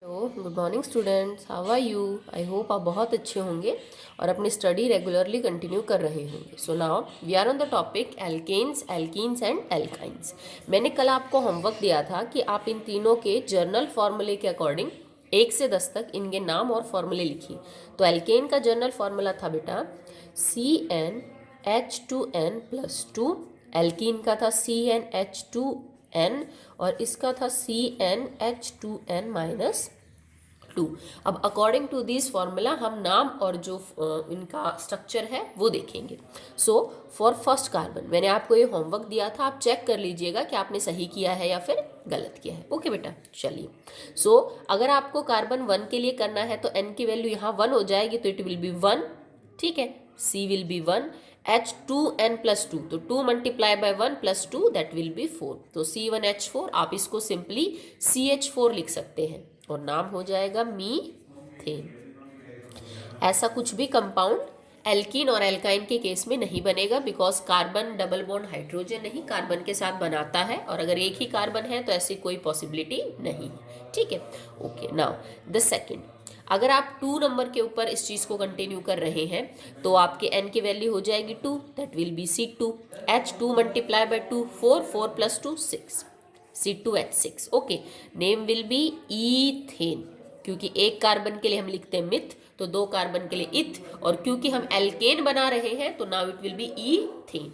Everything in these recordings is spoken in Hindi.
Hello good morning students, how are you. I hope आप बहुत अच्छे होंगे और अपनी स्टडी रेगुलरली कंटिन्यू कर रहे होंगे। So now we are on the topic alkanes, alkenes and alkynes. मैंने कल आपको होमवर्क दिया था कि आप इन तीनों के जर्नल फॉर्मूले के अकॉर्डिंग 1 से 10 तक इनके नाम और फॉर्मूले लिखिए। तो एल्केन का जर्नल फॉर्मूला था बेटा CnH2n+2। एल्कीन का था CnH2n और इसका था CnH2n-2। अब अकॉर्डिंग टू दिस फॉर्मूला हम नाम और जो इनका स्ट्रक्चर है वो देखेंगे। सो फॉर फर्स्ट कार्बन मैंने आपको ये होमवर्क दिया था, आप चेक कर लीजिएगा कि आपने सही किया है या फिर गलत किया है। ओके बेटा, चलिए। सो अगर आपको कार्बन 1 के लिए करना है तो n की वैल्यू यहाँ 1 हो जाएगी, तो इट विल बी 1। ठीक है, C विल बी 1। H2n+2, तो 2 multiply by 1 plus 2 that will be 4। तो C1H4, आप इसको सिंपली CH4 लिख सकते हैं और नाम हो जाएगा मीथेन। ऐसा कुछ भी कंपाउंड एल्कीन और एल्काइन के केस में नहीं बनेगा, because carbon double bond hydrogen नहीं कार्बन के साथ बनाता है, और अगर एक ही कार्बन है तो ऐसी कोई पॉसिबिलिटी नहीं है। ठीक है, ओके। नाउ द सेकेंड, अगर आप 2 नंबर के ऊपर इस चीज़ को कंटिन्यू कर रहे हैं तो आपके n की वैल्यू हो जाएगी 2, that will be C2। H2 multiply by 2, 4, 4 + 2 6, C2H6। Okay, name will be ethane, क्योंकि एक कार्बन के लिए हम लिखते हैं मिथ, तो 2 कार्बन के लिए इथ, और क्योंकि हम एल्केन बना रहे हैं तो now it will B ethane.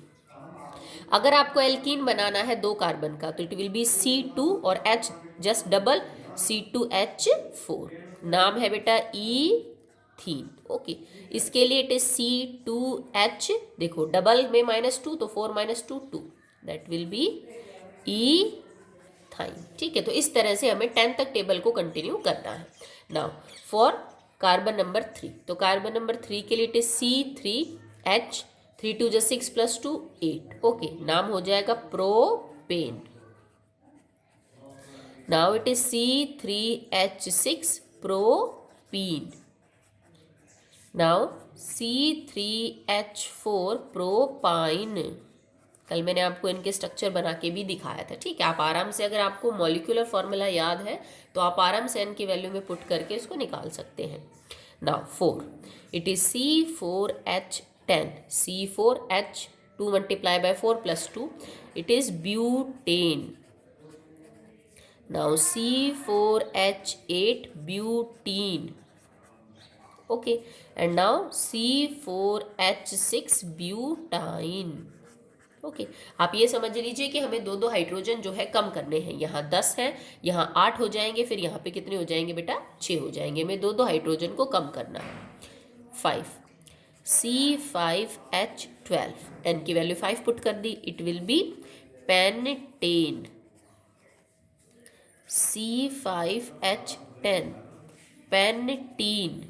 अगर आपको एल्कीन बनाना है 2 कार्बन का तो इट विल बी C2 और H जस्ट डबल, C2H4। नाम है बेटा ईथीन। ओके, इसके लिए इट इज C2H, देखो डबल में -2 तो 4 - 2 2, दैट विल बी ईथाइन। ठीक है, तो इस तरह से हमें 10 तक टेबल को कंटिन्यू करना है। नाउ फॉर कार्बन नंबर 3, तो कार्बन नंबर 3 के लिए इट इज C3H, 3 2 + 6 + 2 8। ओके, नाम हो जाएगा propane. Now it is C3H6 propene. Now C3H4 propyne. कल मैंने आपको इनके स्ट्रक्चर बना के भी दिखाया था। ठीक है, आप आराम से, अगर आपको मॉलिक्यूलर फॉर्मूला याद है तो आप आराम से n की वैल्यू में पुट करके इसको निकाल सकते हैं। Now 4, it is C4H10, C4H, 2 multiply by 4 plus 2, it is butane. Now C4H8 butene. Okay, and now C4H6 butyne. Okay, आप ये समझ लीजिए कि हमें 2 हाइड्रोजन जो है कम करने हैं। यहाँ 10 हैं, यहाँ 8 हो जाएंगे, फिर यहाँ पे कितने हो जाएंगे बेटा, 6 हो जाएंगे। हमें 2 हाइड्रोजन को कम करना है। 5, C5H12, n की वैल्यू 5 पुट कर दी, it will be pentane. C5H10 pentene.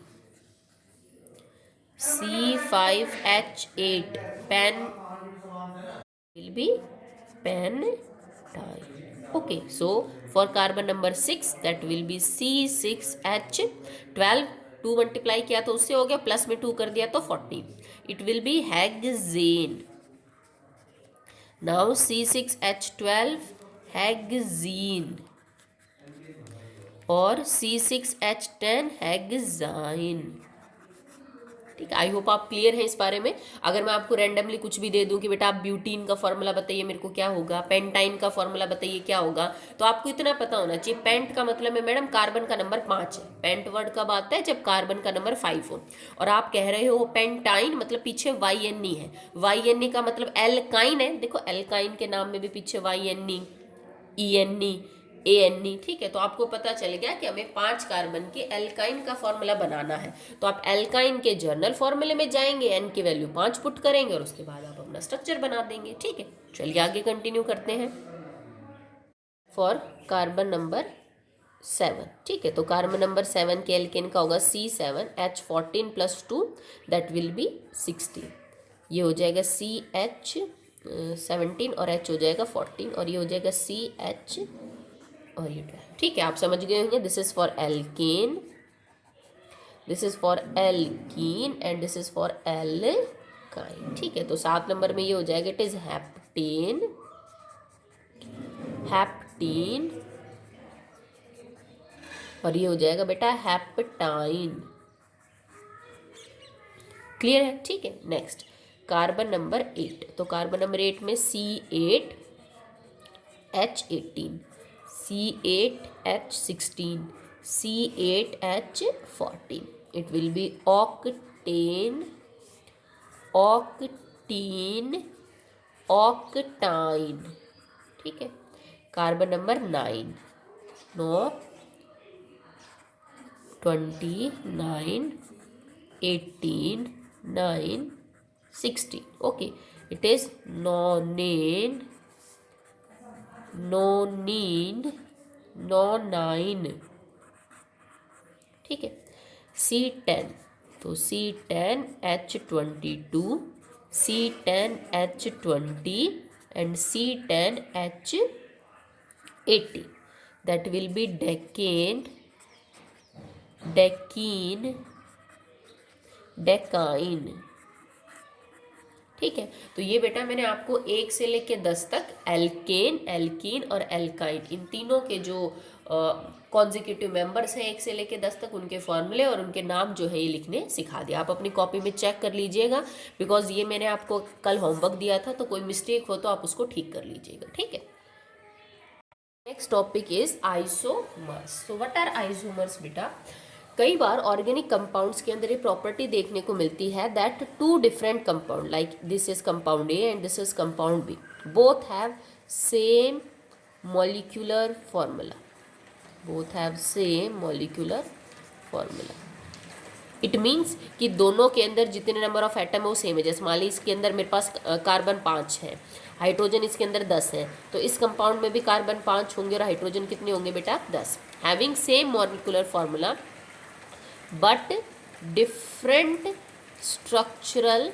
C5H8 pen will be pentyne. Okay, so for carbon number 6 that will be C6H12, 2 multiply किया तो उससे हो गया, प्लस में 2 कर दिया तो 40, it will B hexane. Now C6H12 hexene और C6H10 हेक्साइन। ठीक है, आई होप आप क्लियर हैं इस बारे में। अगर मैं आपको रैंडमली कुछ भी दे दूं कि बेटा आप ब्यूटीन का फॉर्मूला बताइए मेरे को क्या होगा, पेंटाइन का फॉर्मूला बताइए क्या होगा, तो आपको इतना पता होना चाहिए। पेंट का मतलब है मैडम कार्बन का नंबर 5 है। पेंट वर्ड कब आता है, जब कार्बन का नंबर 5 हो। और आप कह रहे हो पेंटाइन मतलब पीछे YNE है, YNE का मतलब एल्काइन है। देखो एल्काइन के नाम में भी पीछे YNE, ENE, ANE। ठीक है, तो आपको पता चल गया कि हमें 5 कार्बन के एल्काइन का फॉर्मूला बनाना है। तो आप एल्काइन के जर्नल फॉर्मूले में जाएंगे, n की वैल्यू 5 पुट करेंगे और उसके बाद आप अपना स्ट्रक्चर बना देंगे। ठीक है, चलिए आगे कंटिन्यू करते हैं। फॉर कार्बन नंबर 7, ठीक है, तो कार्बन नंबर 7 के एल्केन का होगा C7H14 + 2, दैट विल बी 16। ये हो जाएगा CH17 और H हो जाएगा 14, और ये हो जाएगा CH और ये 12। ठीक है, आप समझ गए होंगे। This is for alkane, this is for alkene and this is for alkyne. ठीक है, तो 7 नंबर में ये हो जाएगा, इट इज हेप्टेन, हेप्टीन, और ये हो जाएगा बेटा हेप्टाइन। क्लियर है? ठीक है। Next carbon number 8। तो कार्बन नंबर 8 में C8H18, C8H16, C8H14. It will be octane, octene, octine। ठीक है। Carbon number 9, 29, 18, 9, 16। Okay, it is nonane, nonine, nonine। ठीक है। C10, तो C10H22, C10H20 and C10H18। that will be decane, decene, डेकाइन। ठीक है। तो ये बेटा मैंने आपको 1 से लेके 10 तक एल्केन, एल्कीन और एल्काइन, इन तीनों के जो कॉन्जिक्यूटिव मेंबर्स हैं 1 से लेके 10 तक, उनके फॉर्मूले और उनके नाम जो है ये लिखने सिखा दिया। आप अपनी कॉपी में चेक कर लीजिएगा, बिकॉज ये मैंने आपको कल होमवर्क दिया था, तो कोई मिस्टेक हो तो आप उसको ठीक कर लीजिएगा। ठीक है। Next topic is isomers. तो व्हाट आर आइसोमर्स बेटा? कई बार ऑर्गेनिक कंपाउंड्स के अंदर ये प्रॉपर्टी देखने को मिलती है that two different compound, like this is compound A and this is compound B, both have same molecular formula, both have same molecular formula. It means कि दोनों के अंदर जितने नंबर ऑफ एटम है वो सेम है। जैसे मान ली इसके अंदर मेरे पास कार्बन 5 है, हाइड्रोजन इसके अंदर 10 है, तो इस कंपाउंड में भी कार्बन 5 होंगे और हाइड्रोजन कितने होंगे बेटा? 10। Having same molecular formula but different structural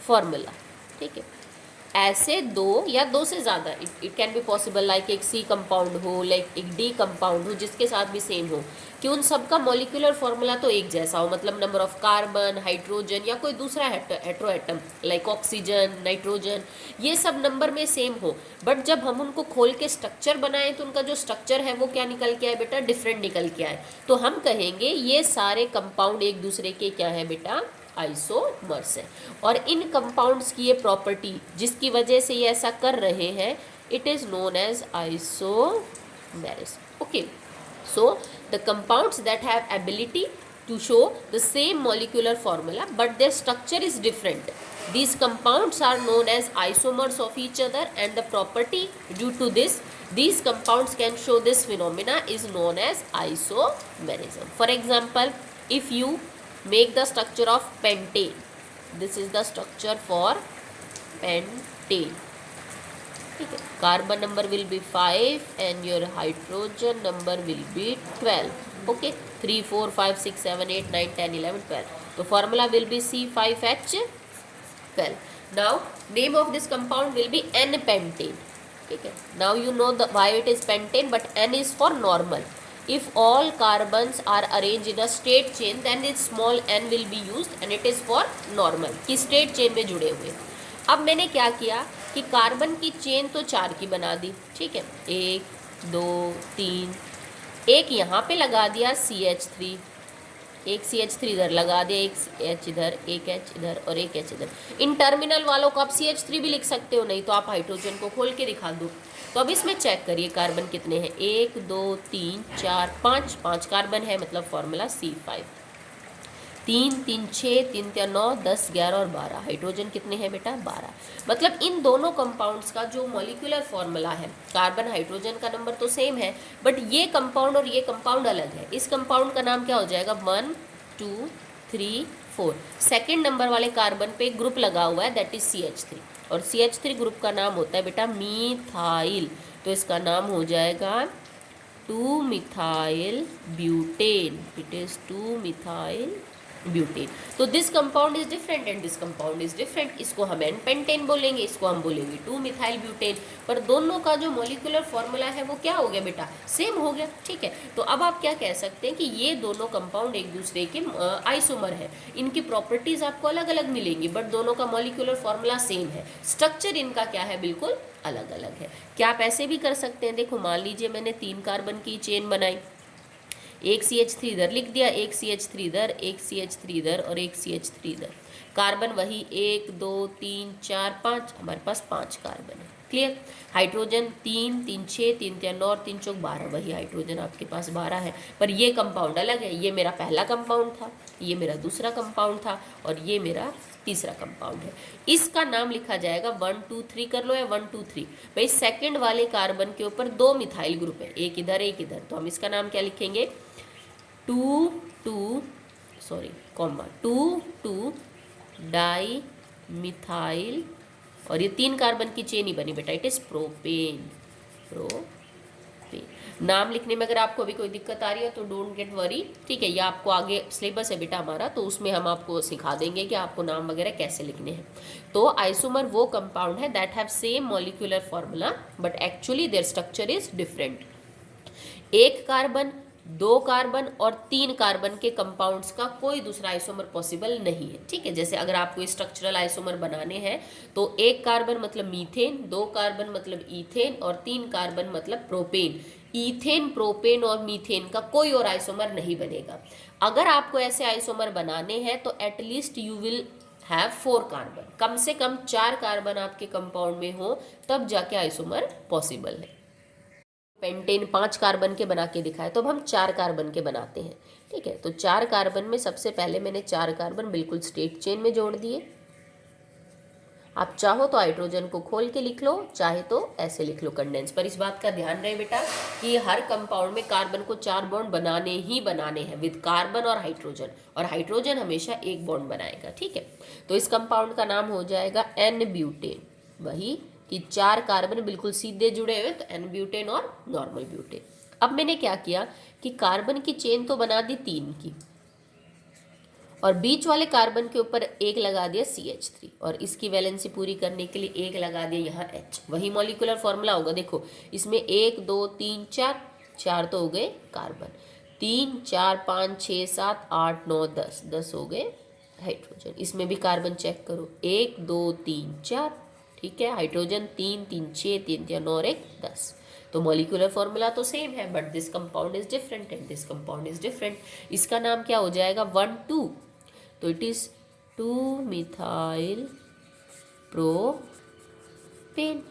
formula. ठीक है। ऐसे दो या दो से ज़्यादा, it can be possible like एक सी कंपाउंड हो, लाइक एक डी कंपाउंड हो जिसके साथ भी सेम हो, कि उन सबका मॉलिक्यूलर फॉर्मूला तो एक जैसा हो, मतलब नंबर ऑफ कार्बन, हाइड्रोजन या कोई दूसरा hetero atom like oxygen, nitrogen, ये सब नंबर में सेम हो, बट जब हम उनको खोल के स्ट्रक्चर बनाएं तो उनका जो स्ट्रक्चर है वो क्या निकल के आए बेटा? डिफरेंट निकल के आए। तो हम कहेंगे ये सारे कंपाउंड एक दूसरे के क्या है बेटा? आइसोमर्स है। और इन कंपाउंड्स की ये प्रॉपर्टी जिसकी वजह से ये ऐसा कर रहे हैं, it is known as isomerism. Okay, so the compounds that have ability to show the same molecular formula but their structure is different, these compounds are known as isomers of each other, and the property due to this these compounds can show this phenomena is known as isomerism. For example, if you make the structure of pentane, this is the structure for pentane. ठीक है। Carbon number will be 5 and your hydrogen number will be 12. Okay, 3 4 5 6 7 8 9 10 11 12. तो formula will be C5H12. Now name of this compound will be N-pentane. ठीक है। Now you know the why it is pentane, but N is for normal. If all carbons are arranged in a straight chain, then this small n will be used and it is for normal, कि straight chain में जुड़े हुए। अब मैंने क्या किया कि कार्बन की चेन तो 4 की बना दी। ठीक है, 1 2 3, एक यहाँ पे लगा दिया CH3, एक CH3 इधर लगा दिया, एक H इधर, एक H इधर और एक H इधर। इन टर्मिनल वालों को आप CH3 भी लिख सकते हो, नहीं तो आप हाइड्रोजन को खोल के दिखा दो। तो अब इसमें चेक करिए कार्बन कितने हैं, 1 2 3 4 5, 5 कार्बन है, मतलब फॉर्मूला C5। 3 3 6 3 3 9 10 11 और 12, हाइड्रोजन कितने हैं बेटा? 12। मतलब इन दोनों कंपाउंड्स का जो मॉलिक्यूलर फॉर्मूला है, कार्बन हाइड्रोजन का नंबर तो सेम है, बट ये कंपाउंड और ये कंपाउंड अलग है। इस कंपाउंड का नाम क्या हो जाएगा? 1 2 3 4। सेकेंड नंबर वाले कार्बन पे एक ग्रुप लगा हुआ है, दैट इज CH3, और CH3 ग्रुप का नाम होता है बेटा मीथाइल। तो इसका नाम हो जाएगा 2-methyl butane. It is 2-methyl butane. तो this compound is different and this compound is different, इसको हम एन पेंटेन बोलेंगे, इसको हम बोलेंगे 2 मिथाइल ब्यूटेन, पर दोनों का जो मॉलिक्यूलर फॉर्मूला है वो क्या हो गया बेटा, सेम हो गया। ठीक है, तो अब आप क्या कह सकते हैं कि ये दोनों कंपाउंड एक दूसरे के आइसोमर है, इनकी प्रॉपर्टीज आपको अलग अलग मिलेंगी बट दोनों का मॉलिक्यूलर फॉर्मूला सेम है, स्ट्रक्चर इनका क्या है, बिल्कुल अलग अलग है। क्या आप ऐसे भी कर सकते हैं, देखो मान लीजिए मैंने 3 कार्बन की चेन बनाई, एक CH3 इधर लिख दिया, एक CH3 इधर, एक CH3 इधर और एक CH3 इधर, कार्बन वही 1 2 3 4 5, हमारे पास 5 कार्बन है। क्लियर। हाइड्रोजन 3 3 6 3 3 9 और 3 4 12, वही हाइड्रोजन आपके पास 12 है, पर ये कंपाउंड अलग है, ये मेरा पहला कंपाउंड था, ये मेरा दूसरा कंपाउंड था और ये मेरा तीसरा कंपाउंड है। इसका नाम लिखा जाएगा 1 2 3 कर लो या 1 2 3। भाई सेकंड वाले कार्बन के ऊपर 2 मिथाइल ग्रुप है, एक इधर एक इधर, तो हम इसका नाम क्या लिखेंगे, 2 2 डाई मिथाइल, और ये 3 कार्बन की चेन ही बनी बेटा, इट इज प्रोपेन। नाम लिखने में अगर आपको अभी कोई दिक्कत आ रही है तो डोंट गेट वरी, ठीक है, ये आपको आगे सिलेबस है बेटा हमारा, तो उसमें हम आपको सिखा देंगे कि आपको नाम वगैरह कैसे लिखने हैं। तो आइसोमर वो कंपाउंड है that have same molecular formula but actually there structure is different. एक कार्बन, 2 कार्बन और 3 कार्बन के कंपाउंड्स का कोई दूसरा आइसोमर पॉसिबल नहीं है। ठीक है, जैसे अगर आपको स्ट्रक्चरल आइसोमर बनाने हैं तो 1 कार्बन मतलब मीथेन, 2 कार्बन मतलब ईथेन और 3 कार्बन मतलब प्रोपेन। ईथेन, प्रोपेन और मीथेन का कोई और आइसोमर नहीं बनेगा। अगर आपको ऐसे आइसोमर बनाने हैं तो at least you will have 4 carbon, कम से कम 4 कार्बन आपके कंपाउंड में हो, तब जाके आइसोमर पॉसिबल है। पेंटेन 5 कार्बन के बना के दिखाए, तो अब हम 4 कार्बन के बनाते हैं। ठीक है, तो 4 कार्बन में सबसे पहले मैंने 4 कार्बन बिल्कुल स्ट्रेट चेन में जोड़ दिए। आप चाहो तो हाइड्रोजन को खोल के लिख लो, चाहे तो ऐसे लिख लो कंडेंस, पर इस बात का ध्यान रहे बेटा कि हर कंपाउंड में कार्बन को 4 बॉन्ड बनाने ही बनाने हैं विद कार्बन और हाइड्रोजन हमेशा 1 बॉन्ड बनाएगा। ठीक है, तो इस कंपाउंड का नाम हो जाएगा एन ब्यूटेन, वही कि 4 कार्बन बिल्कुल सीधे जुड़े हुए, तो एन ब्यूटेन और नॉर्मल ब्यूटेन। अब मैंने क्या किया कि कार्बन की चेन तो बना दी 3 की, और बीच वाले कार्बन के ऊपर एक लगा दिया CH3 और इसकी वैलेंसी पूरी करने के लिए एक लगा दिया यहाँ H। वही मॉलिक्यूलर फॉर्मूला होगा, देखो इसमें 1 2 3 4 तो हो गए कार्बन, 3 4 5 6 7 8 9 10 हो गए हाइड्रोजन। इसमें भी कार्बन चेक करो, 1 2 3 4, ठीक है, हाइड्रोजन 3 3 6 3 3 9 और 1 10। तो मॉलिक्यूलर फॉर्मूला तो सेम है but this compound is different and this compound is different. इसका नाम क्या हो जाएगा 1 2, तो इट इज 2 मिथाइल प्रोपेन।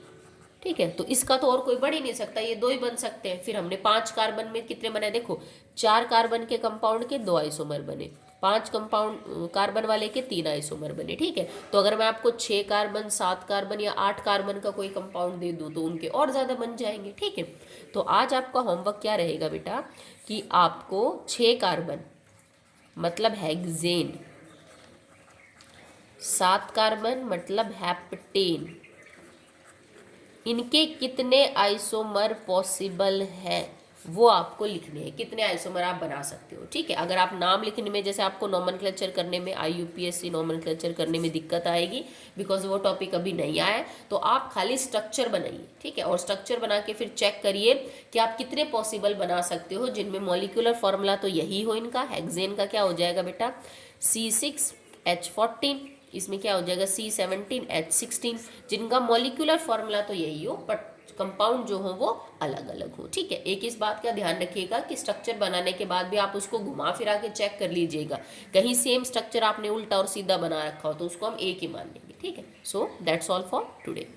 ठीक है, तो इसका तो और कोई बढ़ ही नहीं सकता, ये 2 ही बन सकते हैं। फिर हमने 5 कार्बन में कितने बनाए, देखो 4 कार्बन के कंपाउंड के 2 आइसोमर बने, 5 कंपाउंड कार्बन वाले के 3 आइसोमर बने। ठीक है, तो अगर मैं आपको 6 कार्बन 7 कार्बन या 8 कार्बन का कोई कंपाउंड दे दूँ तो उनके और ज़्यादा बन जाएंगे। ठीक है, तो आज आपका होमवर्क क्या रहेगा बेटा कि आपको 6 कार्बन मतलब हेक्सेन, 7 कार्बन मतलब हेप्टेन, इनके कितने आइसोमर पॉसिबल है वो आपको लिखने हैं, कितने आइसोमर आप बना सकते हो। ठीक है, अगर आप नाम लिखने में, जैसे आपको नॉमेनक्लेचर करने में, IUPAC नॉमेनक्लेचर करने में दिक्कत आएगी बिकॉज वो टॉपिक अभी नहीं आया है, तो आप खाली स्ट्रक्चर बनाइए। ठीक है, और स्ट्रक्चर बना के फिर चेक करिए कि आप कितने पॉसिबल बना सकते हो जिनमें मॉलिक्यूलर फॉर्मूला तो यही हो इनका। हेक्सेन का क्या हो जाएगा बेटा C6H14, इसमें क्या हो जाएगा C17H16, जिनका मॉलिक्यूलर फॉर्मूला तो यही हो बट कंपाउंड जो हो वो अलग अलग हो। ठीक है, एक इस बात का ध्यान रखिएगा कि स्ट्रक्चर बनाने के बाद भी आप उसको घुमा फिरा के चेक कर लीजिएगा, कहीं सेम स्ट्रक्चर आपने उल्टा और सीधा बना रखा हो तो उसको हम एक ही मान लेंगे। ठीक है, so that's all for today.